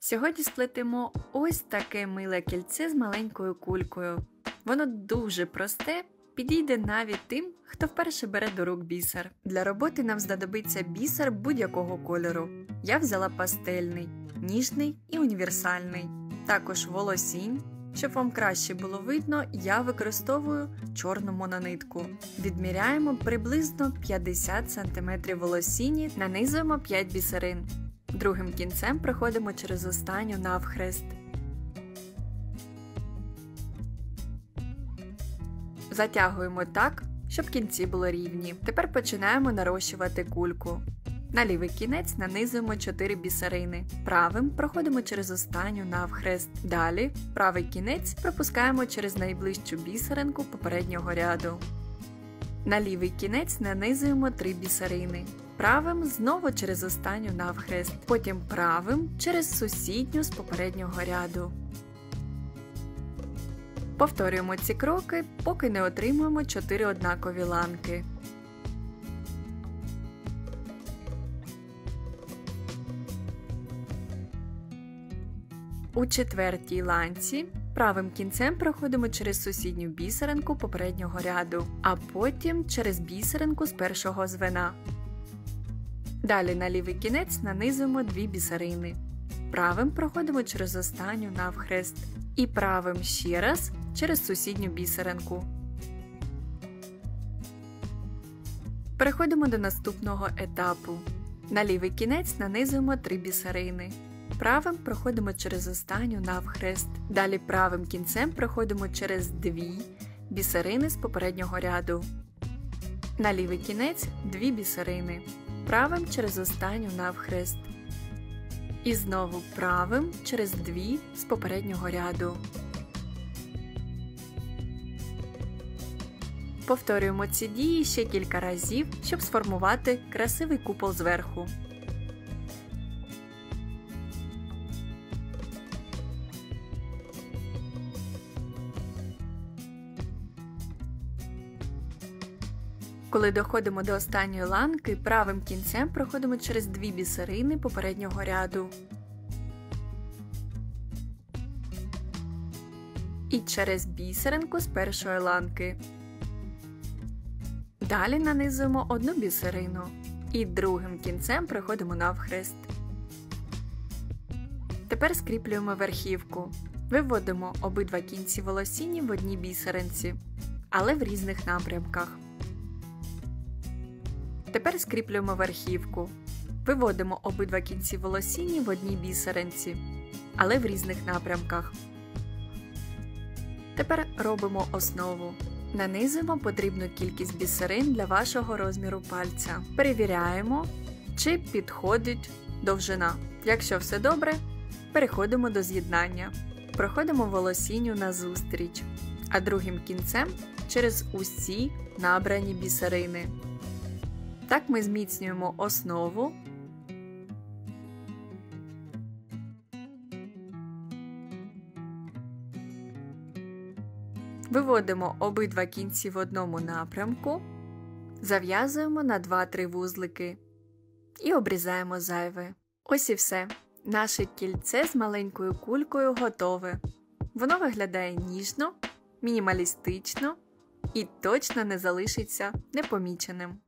Сьогодні сплетемо ось таке миле кільце з маленькою кулькою. Воно дуже просте, підійде навіть тим, хто вперше бере до рук бісер. Для роботи нам знадобиться бісер будь-якого кольору. Я взяла пастельний, ніжний і універсальний. Також волосінь. Щоб вам краще було видно, я використовую чорну мононитку. Відміряємо приблизно 50 см волосіні, нанизуємо 5 бісерин. Другим кінцем проходимо через останню навхрест. Затягуємо так, щоб кінці були рівні. Тепер починаємо нарощувати кульку. На лівий кінець нанизуємо 4 бісерини. Правим проходимо через останню навхрест. Далі правий кінець пропускаємо через найближчу бісеринку попереднього ряду. На лівий кінець нанизуємо 3 бісерини. Правим знову через останню навхрест. Потім правим через сусідню з попереднього ряду. Повторюємо ці кроки, поки не отримуємо 4 однакові ланки. У четвертій ланці правим кінцем проходимо через сусідню бісеринку попереднього ряду, а потім через бісеринку з першого звена. Далі на лівий кінець нанизуємо 2 бісерини. Правим проходимо через останню навхрест. І правим ще раз через сусідню бісеринку. Переходимо до наступного етапу. На лівий кінець нанизуємо 3 бісерини. Правим проходимо через останню навхрест. Далі правим кінцем проходимо через 2 бісерини з попереднього ряду. На лівий кінець 2 бісерини. Правим через останню навхрест. І знову правим через 2 з попереднього ряду. Повторюємо ці дії ще кілька разів, щоб сформувати красивий купол зверху. Коли доходимо до останньої ланки, правим кінцем проходимо через 2 бісерини попереднього ряду. І через бісеринку з першої ланки. Далі нанизуємо 1 бісерину. І другим кінцем проходимо навхрест. Тепер скріплюємо верхівку. Виводимо обидва кінці волосіні в одній бісеринці, але в різних напрямках. Тепер скріплюємо верхівку. Виводимо обидва кінці волосіні в одній бісеринці, але в різних напрямках. Тепер робимо основу. Нанизуємо потрібну кількість бісерин для вашого розміру пальця. Перевіряємо, чи підходить довжина. Якщо все добре, переходимо до з'єднання. Проходимо волосінню назустріч, а другим кінцем через усі набрані бісерини. Так ми зміцнюємо основу. Виводимо обидва кінці в одному напрямку, зав'язуємо на 2-3 вузлики і обрізаємо зайве. Ось і все. Наше кільце з маленькою кулькою готове. Воно виглядає ніжно, мінімалістично і точно не залишиться непоміченим.